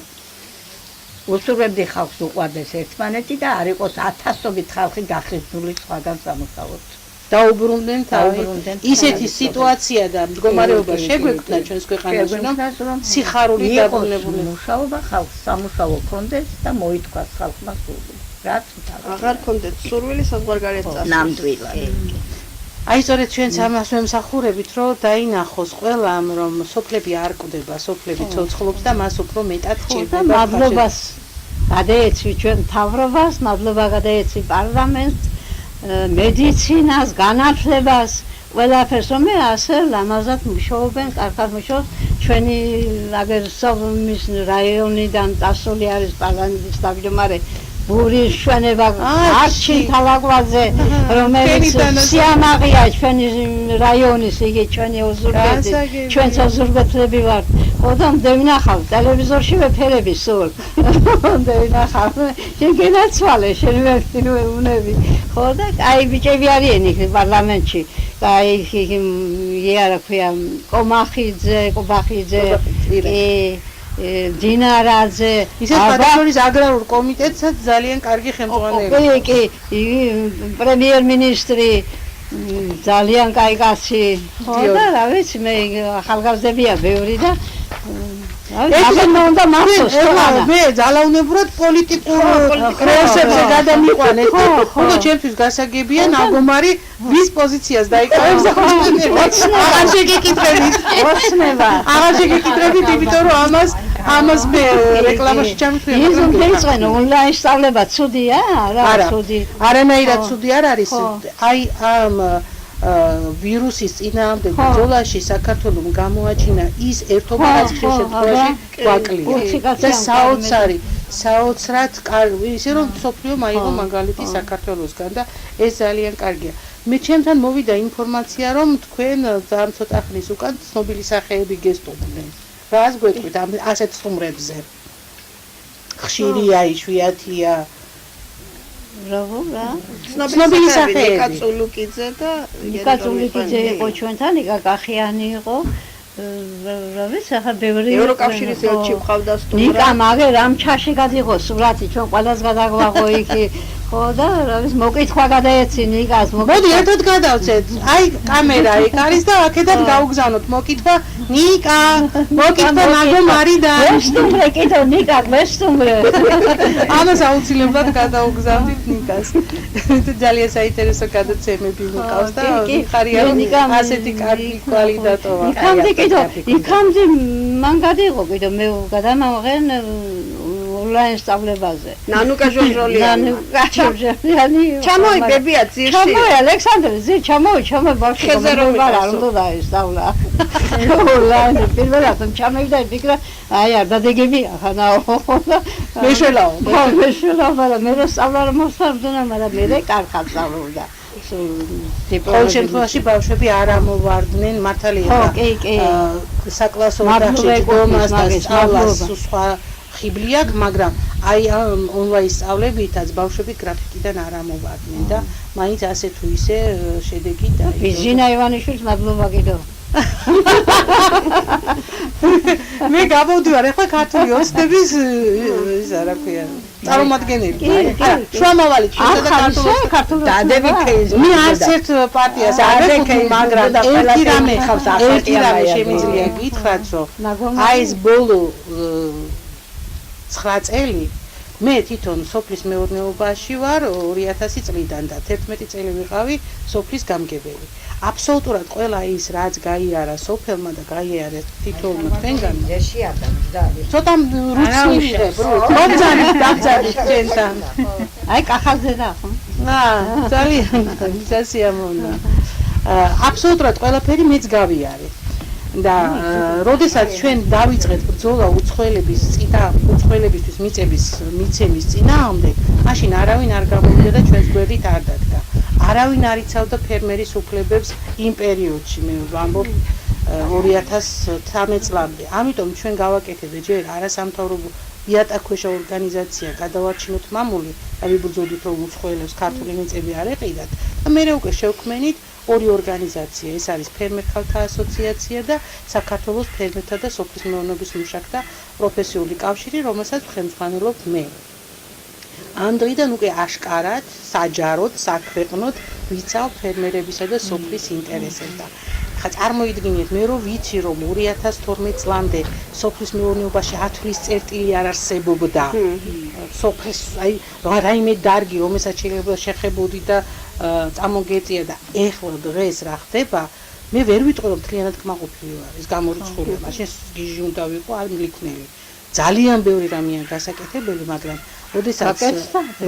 უსურვებდი ხალხს უყვარდეს ერთმანეთი და არ იყოს ათასობით ხალხი გახიზნული სხვაგან სამოსაოდ. დაუბრუნდნენ თავი ისეთი სიტუაცია და მდგომარეობა შეგვეკვნა ჩვენს ქვეყანაში რომ სიხარული დაბრუნებული მუშაობა ხალხს სამუშაო კონდეს და მოითქვას ხალხმა სურვილი რაც აღარ კონდეთ სურვილი საზღვარგარეთ წასვლა ნამდვილად აი სწორედ ჩვენც ამას ვემსახურებით რომ დაინახოს ყველამ რომ სოფლები არ კვდება სოფლები ცოცხლობს და მას უფრო მეტად ჭირდება მადლობას გადაეცი ჩვენ მთავრობას მადლობა გადაეცი პარლამენტს მედიცინას, განათლებას, ყველაფერს რომ ასე ლამაზად მუშაობენ, კარგად მუშაობს. ჩვენი აგერ სოფლის რაიონიდან წასული არის პარლამენტის თავმჯდომარე ბურის ჩვენება არჩილ თალაკვაძე, რომელიც სიამაყეა ჩვენი რაიონის, იგი ჩვენი ოზურგეთი, ჩვენც ოზურგეთები ვართ. ხო და მდევნახავ ტელევიზორში ვეფერები სულ. მდევნახავ. შენ გენაცვალე, შენ ვეუნები. ხო და აი ბიჭები არიან იქ პარლამენტში. აი იარა ქვია კობახიძე, დინარაძე, ისეთ პატრონის აგრარულ კომიტეტსაც ძალიან კარგი ხელმძღვანელი. კი, პრემიერ-მინისტრი ძალიან კაი კაცი. ხო და რა ვიცი მე ახალგაზრდებია ბევრი და მე ძალაუნებურად პოლიტიკურ პროცესებზე გადამიყვანე. ხო, ჩემთვის გასაგებია ნაგომარი ვის პოზიციას დაიკავებს აღარ შეგეკითრებით. ოცნება. აღარ შეგეკითრებით, იმიტომ რომ ამას ამას მე რეკლამაში ჩამოთვლია. იზომ დაიწყენო ონლაინ სწავლება ცუდია? რა ცუდი? არანაირად ცუდი არ არის. აი ამ ვირუსის წინააღმდეგ ბრძოლაში საქართველოს გამოაჩინა ის ერთობა, რაც ხშირ შემთხვევაში გვაკლია და საოცრად კარგი, ისე რომ სოფლიო მაიღო მაგალითი საქართველოსგან და ეს ძალიან კარგია. მე ჩემთან მოვიდა ინფორმაცია, რომ თქვენ ძალიან ცოტა ხნის უკან ცნობილი სახეები გესტუმრნენ. რას გვეტყვით ამ ასეთ სტუმრებზე? ხშირია, იშვიათია. რა? ცნობილი სახეები ნიკა წულუკიძე და ნიკა წულუკიძე იყო ჩვენთან, ნიკა კახიანი იყო. რა ვიცი, ახლა ბევრი ევროკავშირის ელჩი მყავდა სტუმრად. ნიკა მაგე რამ ჩაში გადიღო სურათი, ჩვენ ყველას გადაგვაღო იქი. ხო და რა ვიცი, მოკითხვა გადაეცი ნიკას. მოდი ერთად გადავცეთ. აი კამერა იქ არის და აქედან გაუგზავნოთ მოკითხვა ნიკა. მოკითხვა მაგო მარიდან. ვესტუმრე კიდო ნიკა, ვესტუმრე. ამას აუცილებლად გადაუგზავნით ნიკას. ძალიან საინტერესო გადაცემები მიყავს და ხარია რომ ასეთი კარგი კვალი დატოვა. იქამდე მან გადიღო კიდო მე გადამავღენ ონლაინ სწავლებაზე. ნანუკა ჟორჟოლიანი. ჩამოი ბებია ძირში. ჩამოი ალექსანდრე ძირ ჩამოი ბავშვი ხეზეროვარ არ უნდა დაესწავლა. ონლაინ პირველად ჩამოვიდა ფიქრა აი არ დადეგებია ხანაო. მეშველაო. მეშველაო მე რა სწავლა არ მოსწავლდა მაგრამ მე კარგად სწავლობდა. ყოველ შემთხვევაში ბავშვები არ ამოვარდნენ მართალია საკლასო ოთახში დგომას და სწავლას სხვა ხიბლი აქვს, მაგრამ აი ამ ონლაინ სწავლებითაც ბავშვები გრაფიკიდან არ ამოვარდნენ და მაინც ასე თუ ისე შედეგი დაიგო. ზინა ივანიშვილს მადლობა კიდო. მე გამოვდივარ ახლა ქართული ოცნების ის არა ქვია წარმომადგენელი. შუამავალი ჩვენსა და ქართული დადები მე არც ერთ პარტიას არ ვეკი, მაგრამ ერთი რამე შემიძლია გითხრათ, რომ აი ეს ბოლო 9 წელი მე თვითონ სოფლის მეურნეობაში ვარ 2000 წლიდან და 11 წელი ვიყავი სოფლის გამგებელი. აბსოლუტურად ყველა ის რაც გაიარა სოფელმა და გაიარა თითოეულმა თქვენგან ცოტა რუსულიღებ დაგძარით ჩვენთან. აი კახალზე და ხო? ძალიან სასიამოვნო. აბსოლუტურად ყველაფერი მეც გავიარე. და როდესაც ჩვენ დავიწყეთ ბრძოლა უცხოელებისთვის მიცემის წინააღმდეგ, მაშინ არავინ არ გამოვიდა და ჩვენს გვერდით არ დადგა. არავინ არ იცავდა ფერმერის უფლებებს იმ პერიოდში, მე ვამბობ 2013 წლამდე. ამიტომ ჩვენ გავაკეთეთ ჯერ არასამთავრობო იატაკქვეშა ორგანიზაცია გადავარჩინოთ მამული და ვიბრძოდით რომ უცხოელებს ქართული მიწები არ ეყიდათ და მე უკვე შევქმნით ორი ორგანიზაცია, ეს არის ფერმერთა ასოციაცია და საქართველოს ფერმერთა და სოფლის მეურნეობის მუშაკთა პროფესიული კავშირი, რომელსაც ხელმძღვანელობ მე. ამ დღიდან უკვე აშკარად, საჯაროდ, საქვეყნოდ ვიცავ ფერმერებისა და სოფლის ინტერესებს და ხა წარმოიდგინეთ მე რომ ვიცი რომ 2012 წლამდე სოფლის მეურნეობაში ათვლის წერტილი არ არსებობდა. სოფლის აი რაიმე დარგი რომელსაც შეიძლება შეხებოდი და წამოგეწია და ეხლა დღეს რა ხდება მე ვერ ვიტყვი რომ მთლიანად კმაყოფილი ვარ ეს გამორიცხულია მაშინ გიჟი უნდა ვიყო არ მილიქნელი ძალიან ბევრი რამეა გასაკეთებელი მაგრამ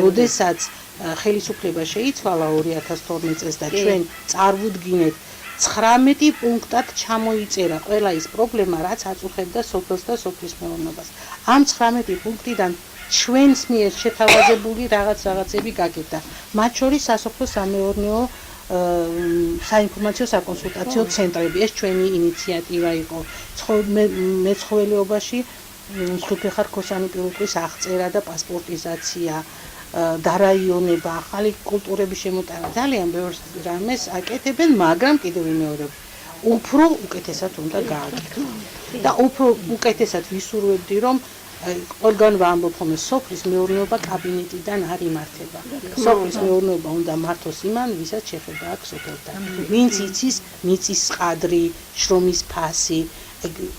როდესაც ხელისუფლება შეიცვალა 2012 წელს და ჩვენ წარმოვიდგინეთ 19 პუნქტად ჩამოიწერა ყველა ის პრობლემა რაც აწუხებდა სოფელს და სოფლის მეურნეობას ამ 19 პუნქტიდან ჩვენს მიერ შეთავაზებული რაღაცები გაკეთდა. მათ შორის სასოფლო სამეურნეო საინფორმაციო საკონსულტაციო ცენტრები. ეს ჩვენი ინიციატივა იყო. მეცხოველეობაში სუფეხარ ქოსანი პირუტყვის აღწერა და პასპორტიზაცია, დარაიონება, ახალი კულტურების შემოტანა. ძალიან ბევრ რამეს აკეთებენ, მაგრამ კიდევ ვიმეორებ, უფრო უკეთესად უნდა გააკეთო. და უფრო უკეთესად ვისურვებდი, რომ ყველგან ვამბობ ხოლმე სოფლის მეურნეობა კაბინეტიდან არ იმართება. სოფლის მეურნეობა უნდა მართოს იმან, ვისაც შეხება აქვს სოფელთან. ვინც იცის მიწის ყადრი, შრომის ფასი,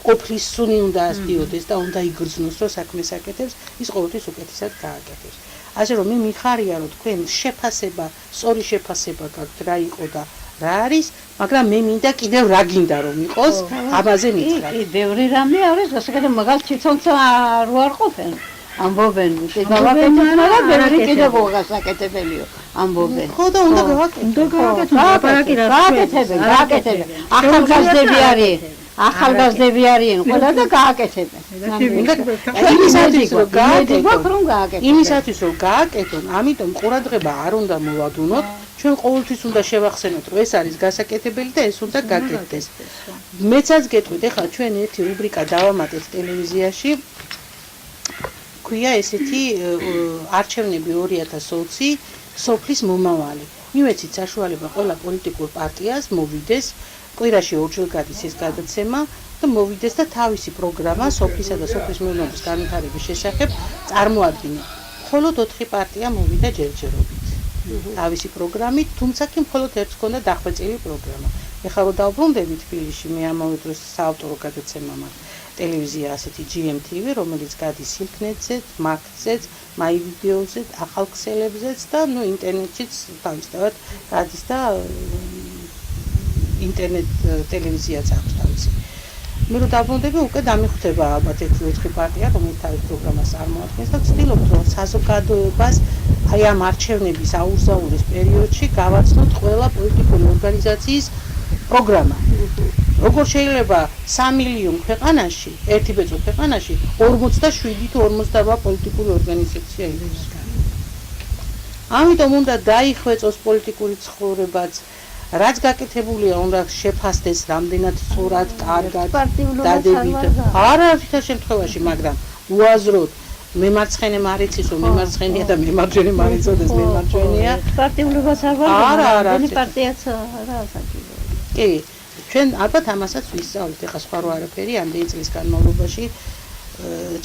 ყოფლის სუნი უნდა ასწიოდეს და უნდა იგრძნოს, რომ საქმეს აკეთებს, ის ყოველთვის უკეთესად გააკეთებს. ასე რომ მე მიხარია რომ თქვენ შეფასება, სწორი შეფასება გაქვთ რა იყო და რა არის, მაგრამ მე მინდა კიდევ რა გინდა რომ იყოს, ამაზე მითხრა. კი, ბევრი რამე არის, გასაგებია მაგალ თვითონც არ ვარყოფენ. ამბობენ, გავაკეთეთ, მაგრამ ბევრი კიდევ გასაკეთებელიო. ამბობენ. ხო და უნდა გავაკეთო. გააკეთებენ. ახალგაზრდები არის. ახალგაზრდები არიან, ყველა და გააკეთებენ. იმისათვის რომ გააკეთონ, ამიტომ ყურადღება არ უნდა მოვადუნოთ, ჩვენ ყოველთვის უნდა შევახსენოთ, რომ ეს არის გასაკეთებელი და ეს უნდა გაკეთდეს. მეცაც გეტყვით, ეხლა ჩვენ ერთი რუბრიკა დავამატეთ ტელევიზიაში. ქვია ესეთი არჩევნები 2020 სოფლის მომავალი. მივეცით საშუალება ყველა პოლიტიკურ პარტიას მოვიდეს, კვირაში ორჯერ გადის ეს გადაცემა და მოვიდეს და თავისი პროგრამა სოფლისა და სოფლის მეურნეობის განვითარების შესახებ წარმოადგინა. მხოლოდ 4 პარტია მოვიდა ჯერჯერობით. თავისი პროგრამით, თუმცა კი მხოლოდ ერთს ჰქონდა დახვეწილი პროგრამა. ეხლა რომ დავბრუნდები თბილისში, მე ამავე დროს საავტორო გადაცემა მაქვს. ტელევიზია ასეთი GMTV, რომელიც გადის ინტერნეტზე, მაგზეც, მაივიდეოზე, ახალ ქსელებზეც და ინტერნეტშიც თავისთავად გადის და ინტერნეტ ტელევიზიაც აქვს თავისი. მე რომ დავბრუნდები, უკვე დამიხვდება ალბათ ეს 4 პარტია, რომელიც თავის პროგრამას წარმოადგენს და ვცდილობთ, რომ საზოგადოებას აი ამ არჩევნების აურზაურის პერიოდში გავაცნოთ ყველა პოლიტიკური ორგანიზაციის პროგრამა. როგორ შეიძლება 3 მილიონი ქვეყანაში, ერთი ბეწვი ქვეყანაში 47 თუ 48 პოლიტიკური ორგანიზაცია იყოს. ამიტომ უნდა დაიხვეწოს პოლიტიკური ცხოვრებაც, რაც გაკეთებულია, უნდა შეფასდეს რამდენად სწორად, კარგად, დადებით. არა თითო შემთხვევაში, მაგრამ უაზროდ მემარცხენე მარიცის, მემარცხენეა და მემარჯვენე მარიცოდეს, მემარჯვენეა. პარტიულობას არ ვარ, პარტიაც არა საკითხი. კი, ჩვენ ალბათ ამასაც ვისწავლით, ეხლა სხვა რო არაფერი ამდენი წლის განმავლობაში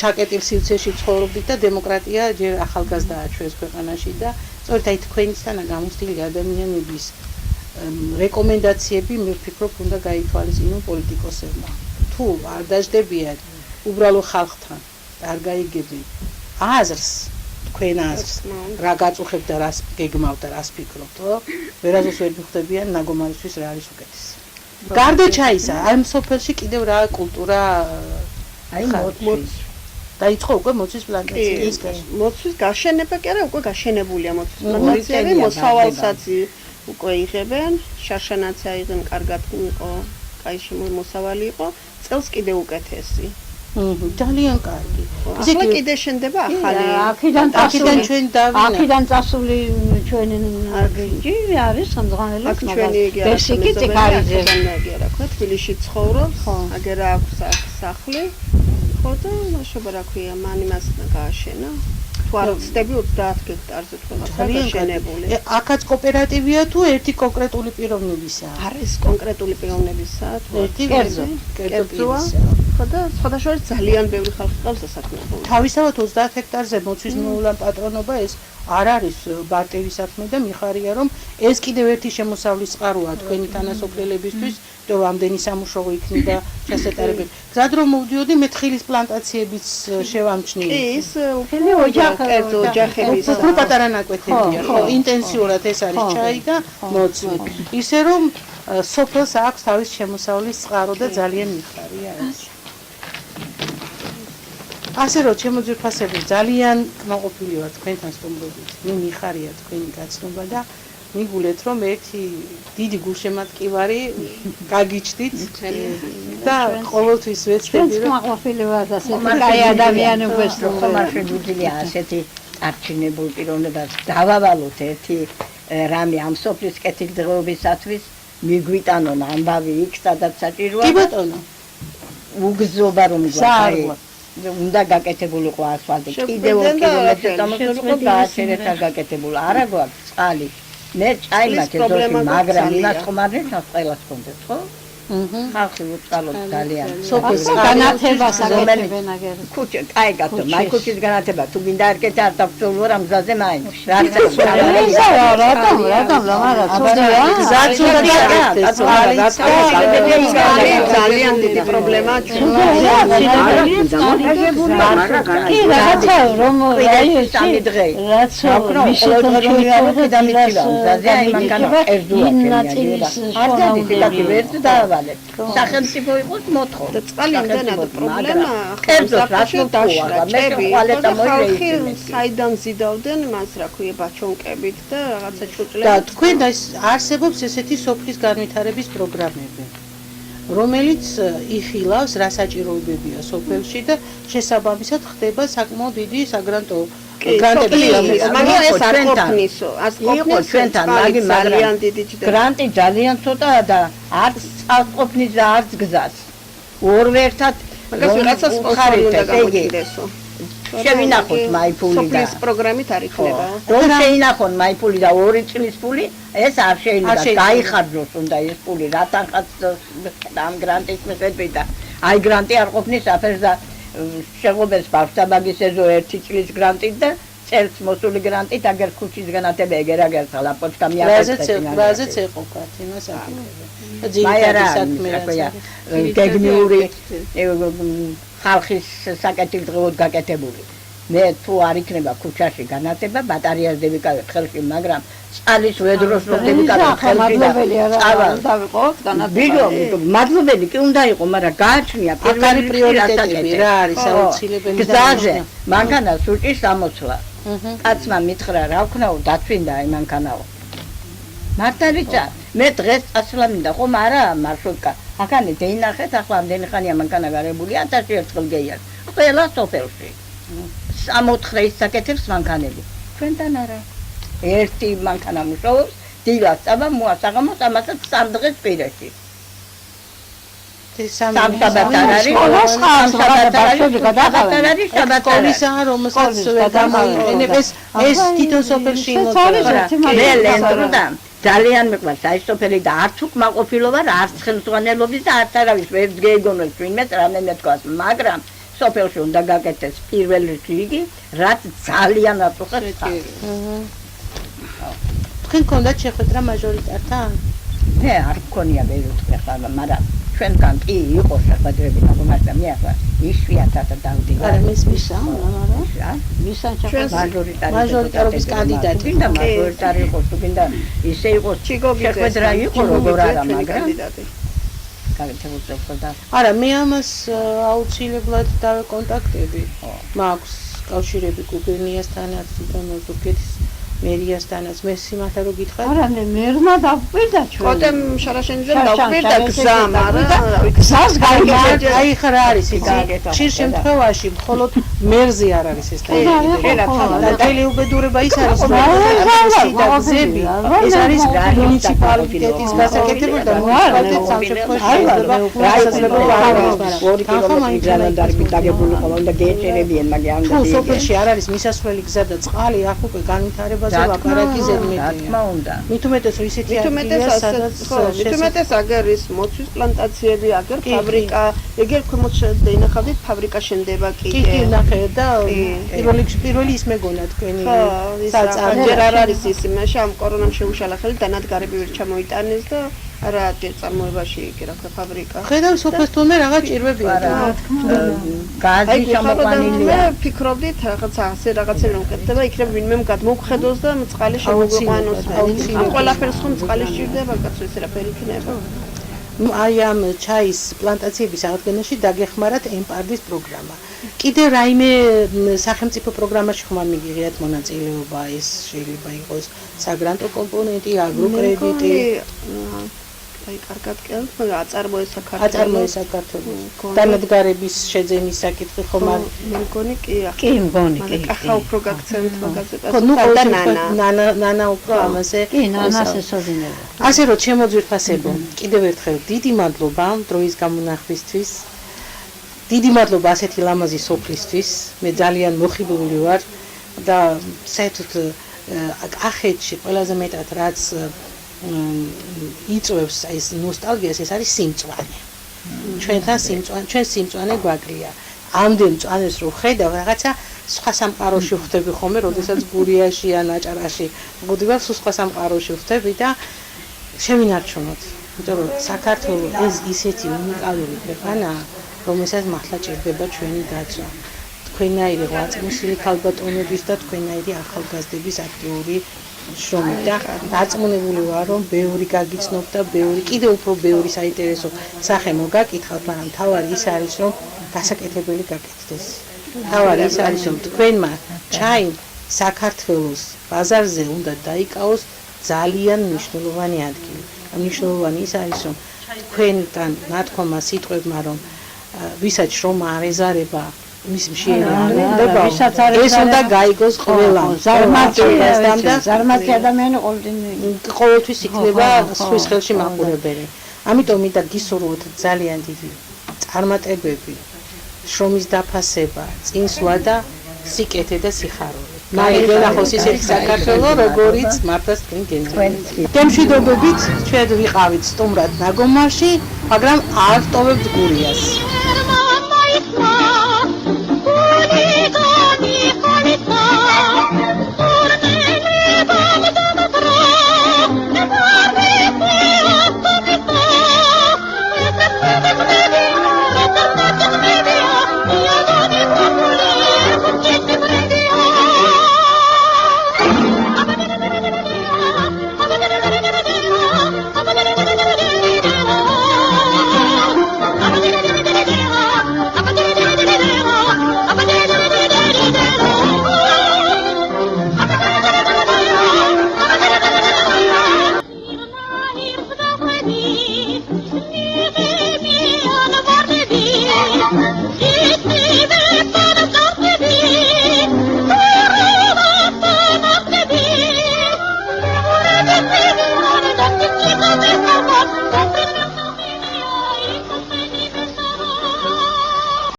ჩაკეტილ სივრცეში ცხოვრობდით და დემოკრატია ჯერ ახალგაზრდაა ჩვენს ქვეყანაში და სწორედ აი თქვენისთანა გამოცდილი ადამიანების რეკომენდაციები მე ვფიქრობ უნდა გაითვალისწინონ პოლიტიკოსებმა. თუ არ დაждდებიან უბრალო ხალხთან, არ გაიგებენ აზრს, თქვენ აზრს, რა გაწუხებთ და რას გეგმავთ და რას ფიქრობთ, ხო? ვერასდროს ვერ მიხვდებიან ნაგომარისთვის რა არის უკეთესი. გარდა ჩაისა, ამ სოფელში კიდევ რა კულტურა აი მოწვის. დაიწყო უკვე მოცვის პლანტაცია. მოცვის გაშენება კი არა, უკვე გაშენებულია მოცვის პლანტაციები, მოსავალსაც უკვე იღებენ, შარშანაც აიღენ, კარგად იყო, კაიში მოსავალი იყო, წელს კიდე უკეთესი. ძალიან კარგი. ახლა კიდე შენდება ახალი. აქედან ჩვენ დავინა. აქედან წასული ჩვენი არგინჯი არის სამძღანელოს მაგალითად. ბესიკი ციკარიძე. რა ქვია, თბილისში ცხოვრობს, აგერ აქვს სახლი. ხო და მაშობა რა ქვია, მან იმას გააშენა. თუ არ ვწდები 30 ჰექტარზე თქვენ გაშენებული. აქაც კოოპერატივია თუ ერთი კონკრეტული პიროვნებისაა? არის კონკრეტული პიროვნებისაა თუ ერთი კერძოა. ხო და სხვადასხვა ძალიან ბევრი ხალხი ყავს დასაქმებული. თავისთავად 30 ჰექტარზე მოცვის მეულან პატრონობა ეს არ არის ბარტერი საქმე და მიხარია რომ ეს კიდევ ერთი შემოსავლის წყაროა თქვენი თანასოფლელებისთვის, რომ ამდენი სამუშაო იქნება ჩასატარებელი. გზად რომ მოვდიოდი, მე თხილის პლანტაციებიც შევამჩნიე. ის უფლო ოჯახების უფრო პატარა ნაკვეთებია, ხო, ინტენსიურად ეს არის ჩაი და მოცვი. ისე რომ სოფელს აქვს თავის შემოსავლის წყარო და ძალიან მიხარია ეს. ასე რომ შემოძვირფასები ძალიან კმაყოფილი ვარ თქვენთან სტუმრობით. მე მიხარია თქვენი გაცნობა და მიგულეთ რომ ერთი დიდი გულშემატკივარი გაგიჩდით და ყოველთვის ვეცდები რომ კმაყოფილი ვარ ასეთი კაი ადამიანებს რომ ხომ შეგვიძლია ასეთი არჩინებულ პიროვნებას დავავალოთ ერთი რამე ამ სოფლის კეთილდღეობისათვის მიგვიტანონ ამბავი იქ სადაც საჭიროა. კი ბატონო. უგზობა რომ გვაქვს. უნდა გაკეთებულიყო ასფალტი. კიდევ 2 კილომეტრი დამოსულიყო გააჩერეთ არ გაკეთებული. არა გვაქვს წყალი. მე ჭაი მაქვს ეს დროში, მაგრამ იმას ხომ არ ნიშნავს ყველას კონდეთ, ხო? ხალხი უწყალოდ ძალიან. სოფლის განათებას აკეთებენ აგერ. ქუჩა, აი გათო, მაი ქუჩის განათება თუ გინდა არკეთე არ დაგწოლო ამ გზაზე მაინც. რატომ ლამარა ცუდია? გზაც უნდა გააკეთეს. ძალიან დიდი პრობლემაა ჩვენ. კი რაღაცა რომ სამი დღე. რაც მიშოთო დამიჩილა. გზაზე აი მანქანა ერთდუა დავავალეთ. სახელმწიფო იყოს მოთხოვ. და წყალი იმდენად პრობლემა. კერძოდ რატომ დაშლა? მე ხვალეთა მოიწეი. საიდან ზიდავდნენ მას რა ქვია ბაჩონკებით და რაღაცა და ჩუჭლებით. თქვენ არსებობს ესეთი სოფლის განვითარების პროგრამები, რომელიც იხილავს რა საჭიროებებია სოფელში და შესაბამისად ხდება საკმაოდ დიდი საგრანტო გრანტები. მაგრამ ეს არ ყოფნისო, ას ყოფნის ჩვენთან, მაგრამ ძალიან დიდი ჯდა. გრანტი ძალიან ცოტაა და არც წყალყოფნის და არც გზას. ორვე ერთად მაგას ვიღაცა სპონსორი უნდა გამოჩნდესო. შევინახოთ მაიფული და სოფლის პროგრამით არ იქნება. რომ შეინახონ მაიფული და 2 წლის ფული, ეს არ შეიძლება გაიხარჯოს უნდა ეს ფული, რატანხაც ამ გრანტის მიხედვით და აი გრანტი არ ყოფნის აფერს და შეღობეს ბავშვთაბაგის ეზო 1 წლის გრანტით და წელს მოსული გრანტით აგერ ქუჩის განათება ეგერ აგერ ლაპოჩკა მიაღწევს. რაზეც ეყოფათ იმას აკეთებენ. აი არა გეგმიური ხალხის საკეთილდღეოდ გაკეთებული. მე თუ არ იქნება ქუჩაში განათება, ბატარეას დევიკავებ ხელში, მაგრამ წყალის ვედროს რო დევიკავებ ხელში და დავიყოთ განათება. მადლობელი კი უნდა იყო, მაგრამ გააჩნია პირველი პრიორიტეტები რა არის აუცილებელი. გზაზე მანქანას უჭირს სამოცლა. კაცმა მითხრა რა ვქნაო დათვინდა აი მანქანაო. მართალია მე დღეს წასვლა მინდა ხომ არა მარშრუტკა. აქანი დაინახეთ ახლა ამდენი ხანია მანქანა გარებული 1000 ერთხელ გეიან. ყველა სოფელში. 64 ისაკეთებს მანქანები. ჩვენთან არა. ერთი მანქანა მუშაობს, დილას წაბა მოასაღამოს ამასაც 3 დღეს პირეში. სკოლისაა რომელსაც გამოიყენებს ეს თვითონ სოფელში იმოწმება. ძალიან მეყვარს აი სოფელი და არც უკმაყოფილო ვარ, არც ხელმძღვანელობის და არც არავის ვერც გეიგონოს ვინმე რამე მეთქვას, მაგრამ სოფელში უნდა გაკეთდეს პირველ რიგი, რაც ძალიან აწუხებს. თქვენ გქონდათ შეხვედრა მაჟორიტართან? მე არ მქონია ვერუთხე ხარ, მაგრამ ჩვენგან კი იყო შეხვედრები, მაგრამ მე ახლა იშვიათად დავდივარ. არა მის მაგრამ მისან მაჟორიტარობის კანდიდატი და მაჟორიტარი იყოს თუ გინდა ისე იყოს შეხვედრა იყო როგორ არა მაგრამ გაგეთებულა და არა მე ამას აუცილებლად დავეკონტაქტები. მაქვს კავშირები გუბერნიასთანაც, თვითონ მერიასთანაც მე სიმართლე რო გითხრათ. არა მე მერმა დავკვირდა ჩვენ. კოტემ შარაშენიძემ დავკვირდა გზა, მაგრამ გზას გაიგეთ. აი ხარ არის იცი. ხშირ შემთხვევაში მხოლოდ მერზე არ არის ეს და დელი უბედურება ის არის რომ გზები ეს არის მუნიციპალიტეტის გასაკეთებელი და მუნიციპალიტეტს ამ შემთხვევაში შეიძლება ორი კილომეტრი დარბი დაგებული ხოლმე და გეჭერებიან მაგრამ თუ სოფელში არ არის მისასვლელი გზა და წყალი აქ უკვე განვითარებაზე ვაპარაკი ზედმეტია. მით უმეტეს რომ ისეთი ადგილია სადაც მით უმეტეს აგერ ის მოცვის პლანტაციები, აგერ ფაბრიკა, ეგერ ქვემოთ დაინახავდით ფაბრიკა შენდება კი. კი ნახე და პირველი ის მეგონა თქვენი საწარმო ჯერ არ არის ის იმაში ამ კორონამ შეუშალა ხელი დანადგარები ვერ ჩამოიტანეს და რა წარმოებაში კი რა ფაბრიკა. ხედავ სოფელს თუნდაც რაღაც ჭირვები არა. გაზი შემოყვანილია. ფიქრობდით რაღაცა ასე რაღაცები რომ ხდება, იქნებ ვინმე გადმოგხედოს და წყალი შემოგვიყვანოს. ამ ყველაფერს ხომ წყალი სჭირდება, კაცო ეს რაფერი იქნება. აი ამ ჩაის პლანტაციების აღდგენაში დაგეხმარათ ემპარდის პროგრამა. კიდე რაიმე სახელმწიფო პროგრამაში ხომ მიგიღიათ მონაწილეობა, ეს შეიძლება იყოს საგრანტო კომპონენტი, აგროკრედიტი. აი კარგად კი აწარმოე საქართველოს დანადგარების შეძენის საკითხი ხომ არ მეგონი კი კი მგონი კი ახლა უფრო გაგცემთ მაგაზე და ნანა უფრო ამაზე კი ნანას ესოდინება ასე რომ შემოძვირთ ფასებო კიდევ ერთხელ დიდი მადლობა დროის გამონახვისთვის დიდი მადლობა ასეთი ლამაზი სოფლისთვის მე ძალიან მოხიბლული ვარ და საერთოდ კახეთში ყველაზე მეტად რაც იწვევს ეს ნოსტალგიას, ეს არის სიმწვანე. ჩვენთან სიმწვანე გვაკლია. ამდენ მწვანეს რო ხედავ, რაღაცა სხვა სამყაროში ხვდები ხოლმე, როდესაც გურიაში ან აჭარაში მოდივარ, სხვა სამყაროში ხვდები და შევინარჩუნოთ. იმიტომ რომ საქართველო ეს ისეთი უნიკალური ქვეყანაა, რომელსაც მართლა ჭირდება ჩვენი დაცვა. თქვენაირი ღვაწლმოსილი ქალბატონების და თქვენაირი ახალგაზრდების აქტიური შრომით და დარწმუნებული ვარ, რომ ბევრი გაგიცნობ და კიდევ უფრო ბევრი საინტერესო სახე მოგაკითხავთ, მაგრამ თავარი ის არის, რომ გასაკეთებელი გაკეთდეს. თავარი ის არის, რომ თქვენმა ჩაიმ საქართველოს ბაზარზე უნდა დაიკავოს ძალიან მნიშვნელოვანი ადგილი. მნიშვნელოვანი ის არის, რომ თქვენთან ნათქომა სიტყვებმა, რომ ვისაც შრომა არ ეზარება მის მშიერება, ეს უნდა გაიგოს ყველამ. ზარმაცი ადამიანი ყოველთვის იქნება სხვის ხელში მაყურებელი. ამიტომ მინდა გისურვოთ ძალიან დიდი წარმატებები, შრომის დაფასება, წინსვლა და სიკეთე და სიხარული. მაინც გენახოს ისეთი საქართველო, როგორიც მართლაც თქვენ გენახეთ. გემშვიდობებით ჩვენ ვიყავით სტუმრად ნაგომარში, მაგრამ არ ტოვებთ გურიას. Thank you.